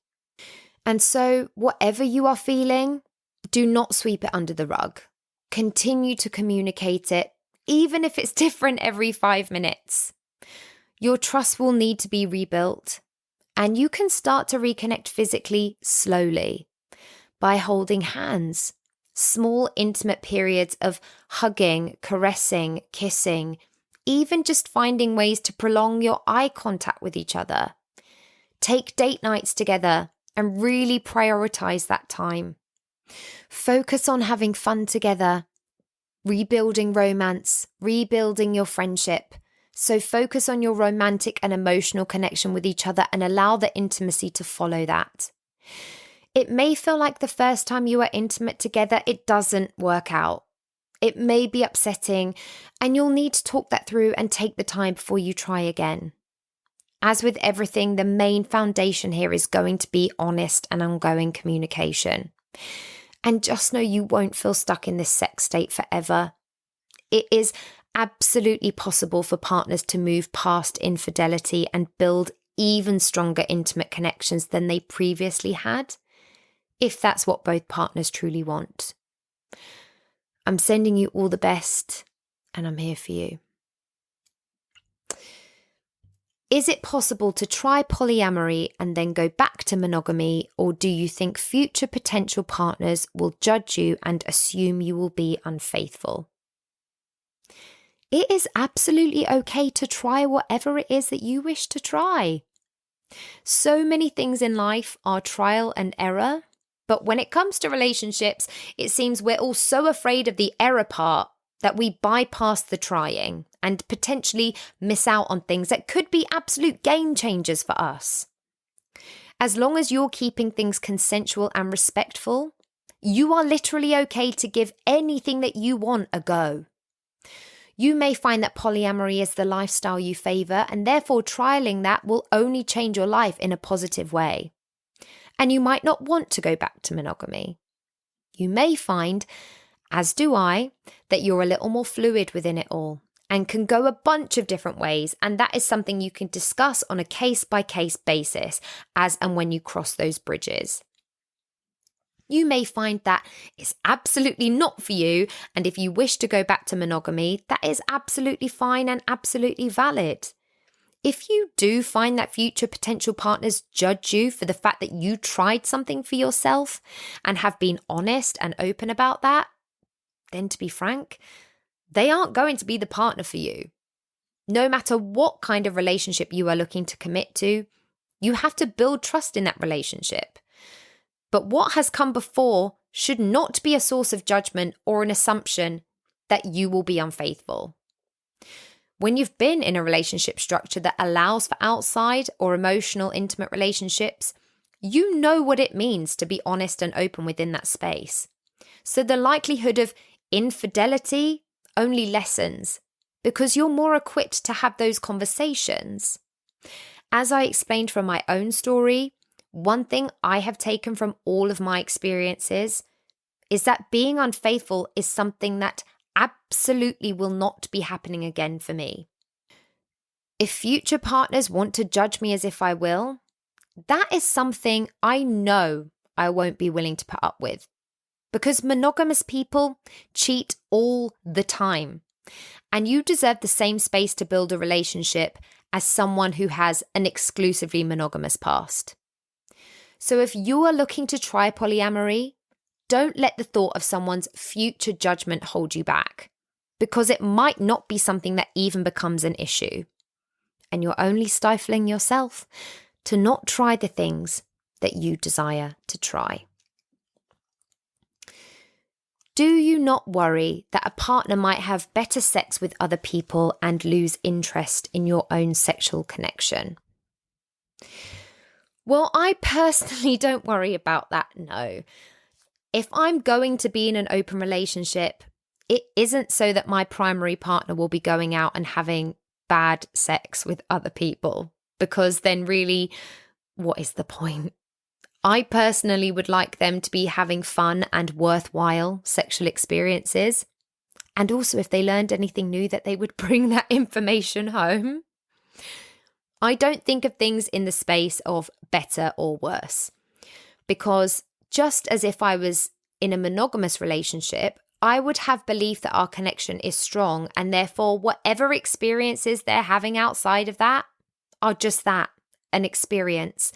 And so, whatever you are feeling, do not sweep it under the rug. Continue to communicate it, even if it's different every 5 minutes. Your trust will need to be rebuilt, and you can start to reconnect physically slowly by holding hands, small intimate periods of hugging, caressing, kissing, even just finding ways to prolong your eye contact with each other. Take date nights together and really prioritize that time. Focus on having fun together, rebuilding romance, rebuilding your friendship. So focus on your romantic and emotional connection with each other and allow the intimacy to follow that. It may feel like the first time you are intimate together, it doesn't work out. It may be upsetting, and you'll need to talk that through and take the time before you try again. As with everything, the main foundation here is going to be honest and ongoing communication. And just know you won't feel stuck in this sex state forever. It is absolutely possible for partners to move past infidelity and build even stronger intimate connections than they previously had, if that's what both partners truly want. I'm sending you all the best, and I'm here for you. Is it possible to try polyamory and then go back to monogamy, or do you think future potential partners will judge you and assume you will be unfaithful? It is absolutely okay to try whatever it is that you wish to try. So many things in life are trial and error, but when it comes to relationships, it seems we're all so afraid of the error part that we bypass the trying and potentially miss out on things that could be absolute game changers for us. As long as you're keeping things consensual and respectful, you are literally okay to give anything that you want a go. You may find that polyamory is the lifestyle you favour, and therefore trialling that will only change your life in a positive way. And you might not want to go back to monogamy. You may find, as do I, that you're a little more fluid within it all, and can go a bunch of different ways. And that is something you can discuss on a case-by-case basis as and when you cross those bridges. You may find that it's absolutely not for you, and if you wish to go back to monogamy, that is absolutely fine and absolutely valid. If you do find that future potential partners judge you for the fact that you tried something for yourself and have been honest and open about that, then to be frank, they aren't going to be the partner for you. No matter what kind of relationship you are looking to commit to, you have to build trust in that relationship. But what has come before should not be a source of judgment or an assumption that you will be unfaithful. When you've been in a relationship structure that allows for outside or emotional, intimate relationships, you know what it means to be honest and open within that space. So the likelihood of infidelity only lessens because you're more equipped to have those conversations. As I explained from my own story, one thing I have taken from all of my experiences is that being unfaithful is something that absolutely will not be happening again for me. If future partners want to judge me as if I will, that is something I know I won't be willing to put up with. Because monogamous people cheat all the time. And you deserve the same space to build a relationship as someone who has an exclusively monogamous past. So if you are looking to try polyamory, don't let the thought of someone's future judgment hold you back, because it might not be something that even becomes an issue. And you're only stifling yourself to not try the things that you desire to try. Do you not worry that a partner might have better sex with other people and lose interest in your own sexual connection? Well, I personally don't worry about that, no. If I'm going to be in an open relationship, it isn't so that my primary partner will be going out and having bad sex with other people, because then really, what is the point? I personally would like them to be having fun and worthwhile sexual experiences. And also, if they learned anything new, that they would bring that information home. I don't think of things in the space of better or worse, because just as if I was in a monogamous relationship, I would have belief that our connection is strong, and therefore whatever experiences they're having outside of that are just that, an experience.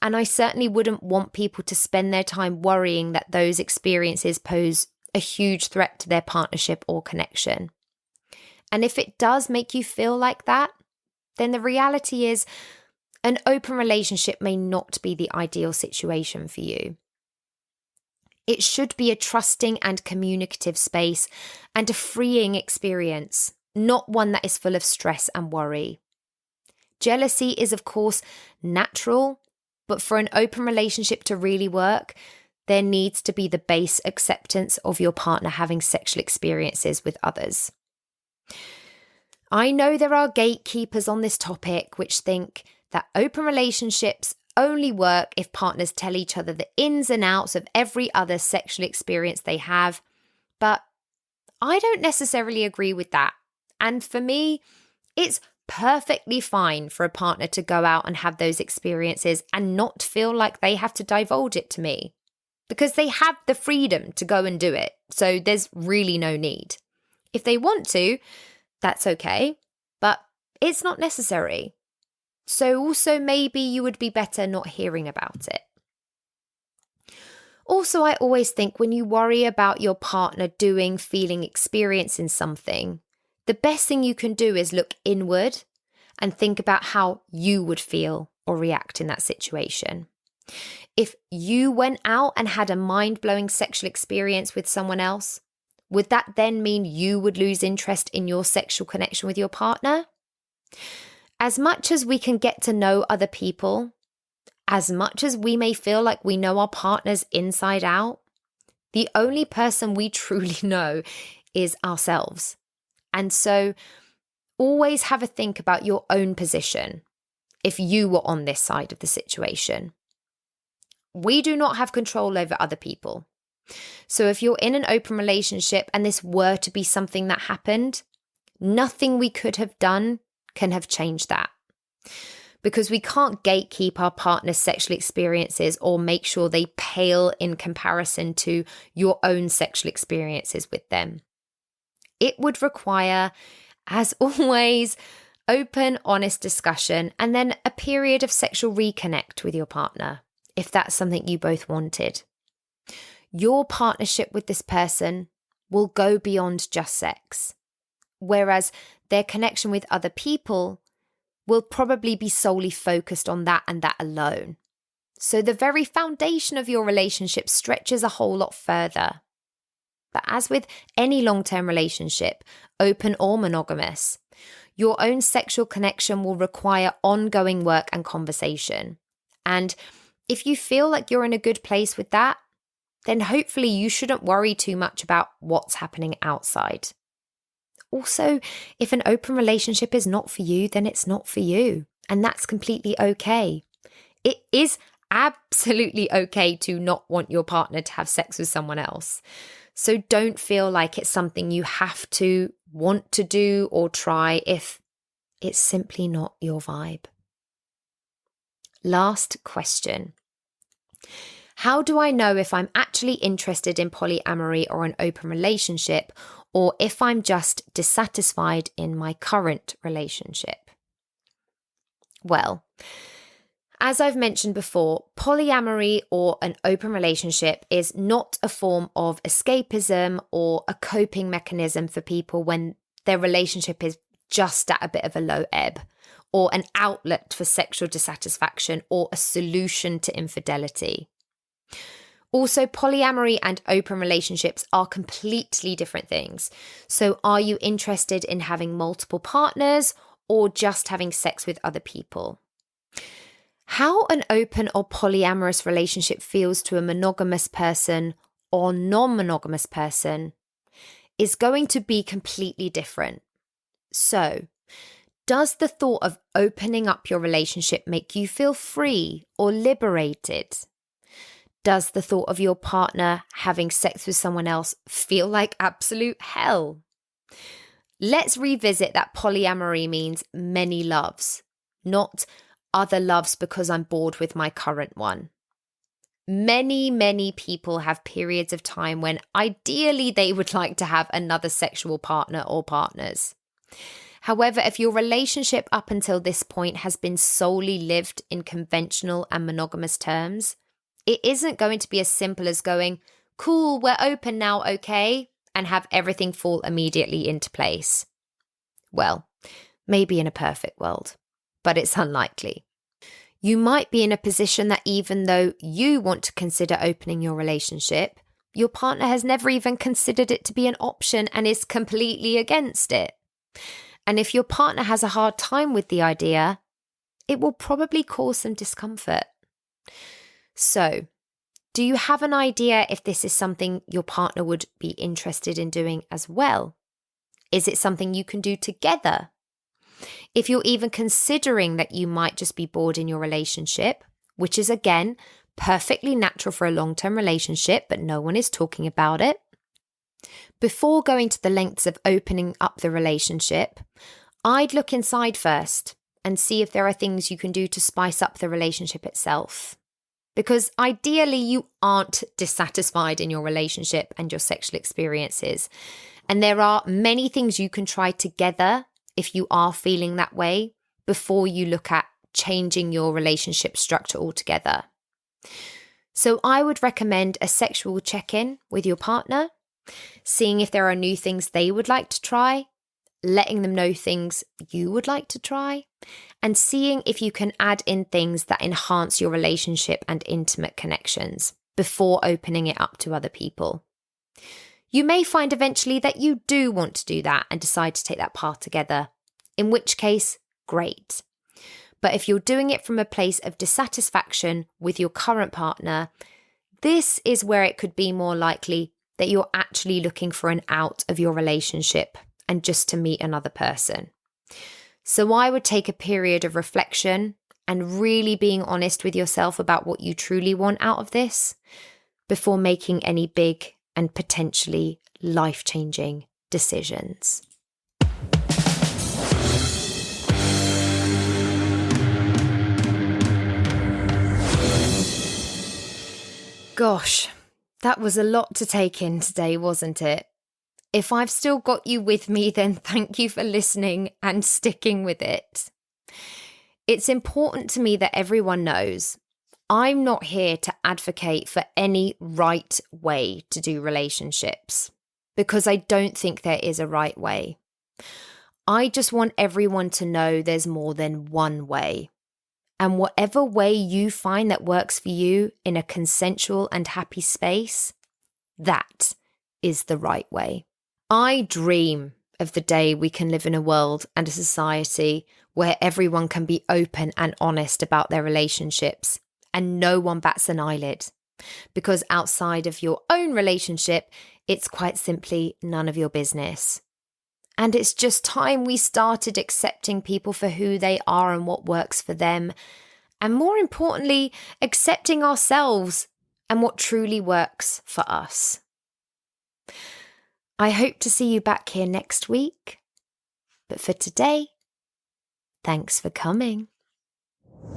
And I certainly wouldn't want people to spend their time worrying that those experiences pose a huge threat to their partnership or connection. And if it does make you feel like that, then the reality is an open relationship may not be the ideal situation for you. It should be a trusting and communicative space and a freeing experience, not one that is full of stress and worry. Jealousy is, of course, natural, but for an open relationship to really work, there needs to be the base acceptance of your partner having sexual experiences with others. I know there are gatekeepers on this topic which think that open relationships only work if partners tell each other the ins and outs of every other sexual experience they have, but I don't necessarily agree with that. And for me, it's perfectly fine for a partner to go out and have those experiences and not feel like they have to divulge it to me, because they have the freedom to go and do it. So there's really no need. If they want to, that's okay, but it's not necessary. So also maybe you would be better not hearing about it. Also, I always think when you worry about your partner doing, feeling, experiencing something, the best thing you can do is look inward and think about how you would feel or react in that situation. If you went out and had a mind-blowing sexual experience with someone else, would that then mean you would lose interest in your sexual connection with your partner? As much as we can get to know other people, as much as we may feel like we know our partners inside out, the only person we truly know is ourselves. And so always have a think about your own position if you were on this side of the situation. We do not have control over other people. So if you're in an open relationship and this were to be something that happened, Nothing we could have done can have changed that. Because we can't gatekeep our partner's sexual experiences or make sure they pale in comparison to your own sexual experiences with them. It would require, as always, open, honest discussion and then a period of sexual reconnect with your partner, if that's something you both wanted. Your partnership with this person will go beyond just sex, whereas their connection with other people will probably be solely focused on that and that alone. So the very foundation of your relationship stretches a whole lot further. But as with any long-term relationship, open or monogamous, your own sexual connection will require ongoing work and conversation. And if you feel like you're in a good place with that, then hopefully you shouldn't worry too much about what's happening outside. Also, if an open relationship is not for you, then it's not for you. And that's completely okay. It is absolutely okay to not want your partner to have sex with someone else. So don't feel like it's something you have to want to do or try if it's simply not your vibe. Last question. How do I know if I'm actually interested in polyamory or an open relationship, or if I'm just dissatisfied in my current relationship? Well, as I've mentioned before, polyamory or an open relationship is not a form of escapism or a coping mechanism for people when their relationship is just at a bit of a low ebb, or an outlet for sexual dissatisfaction or a solution to infidelity. Also, polyamory and open relationships are completely different things. So are you interested in having multiple partners or just having sex with other people? How an open or polyamorous relationship feels to a monogamous person or non-monogamous person is going to be completely different. So, does the thought of opening up your relationship make you feel free or liberated? Does the thought of your partner having sex with someone else feel like absolute hell? Let's revisit that polyamory means many loves, not other loves because I'm bored with my current one. Many people have periods of time when ideally they would like to have another sexual partner or partners. However, if your relationship up until this point has been solely lived in conventional and monogamous terms, it isn't going to be as simple as going, cool, we're open now, okay, and have everything fall immediately into place. Well, maybe in a perfect world, but it's unlikely. You might be in a position that even though you want to consider opening your relationship, your partner has never even considered it to be an option and is completely against it. And if your partner has a hard time with the idea, it will probably cause some discomfort. So, do you have an idea if this is something your partner would be interested in doing as well? Is it something you can do together? If you're even considering that you might just be bored in your relationship, which is again, perfectly natural for a long-term relationship, but no one is talking about it. Before going to the lengths of opening up the relationship, I'd look inside first and see if there are things you can do to spice up the relationship itself. Because ideally you aren't dissatisfied in your relationship and your sexual experiences. And there are many things you can try together if you are feeling that way before you look at changing your relationship structure altogether. So I would recommend a sexual check-in with your partner, seeing if there are new things they would like to try, letting them know things you would like to try, and seeing if you can add in things that enhance your relationship and intimate connections before opening it up to other people. You may find eventually that you do want to do that and decide to take that path together, in which case, great. But if you're doing it from a place of dissatisfaction with your current partner, this is where it could be more likely that you're actually looking for an out of your relationship and just to meet another person. So I would take a period of reflection and really being honest with yourself about what you truly want out of this before making any big and potentially life-changing decisions. Gosh, that was a lot to take in today, wasn't it? If I've still got you with me, then thank you for listening and sticking with it. It's important to me that everyone knows I'm not here to advocate for any right way to do relationships, because I don't think there is a right way. I just want everyone to know there's more than one way. And whatever way you find that works for you in a consensual and happy space, that is the right way. I dream of the day we can live in a world and a society where everyone can be open and honest about their relationships and no one bats an eyelid. Because outside of your own relationship, it's quite simply none of your business. And it's just time we started accepting people for who they are and what works for them. And more importantly, accepting ourselves and what truly works for us. I hope to see you back here next week. But for today, thanks for coming.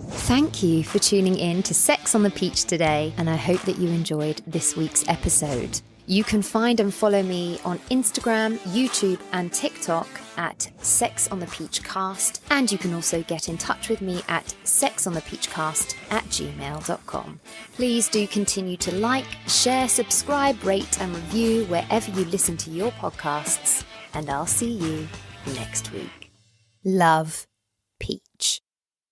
Thank you for tuning in to Sex on the Peach today, and I hope that you enjoyed this week's episode. You can find and follow me on Instagram, YouTube and TikTok at Sex on the Peach Cast, and you can also get in touch with me at sexonthepeachcast@gmail.com. Please do continue to like, share, subscribe, rate and review wherever you listen to your podcasts, and I'll see you next week. Love, Peach.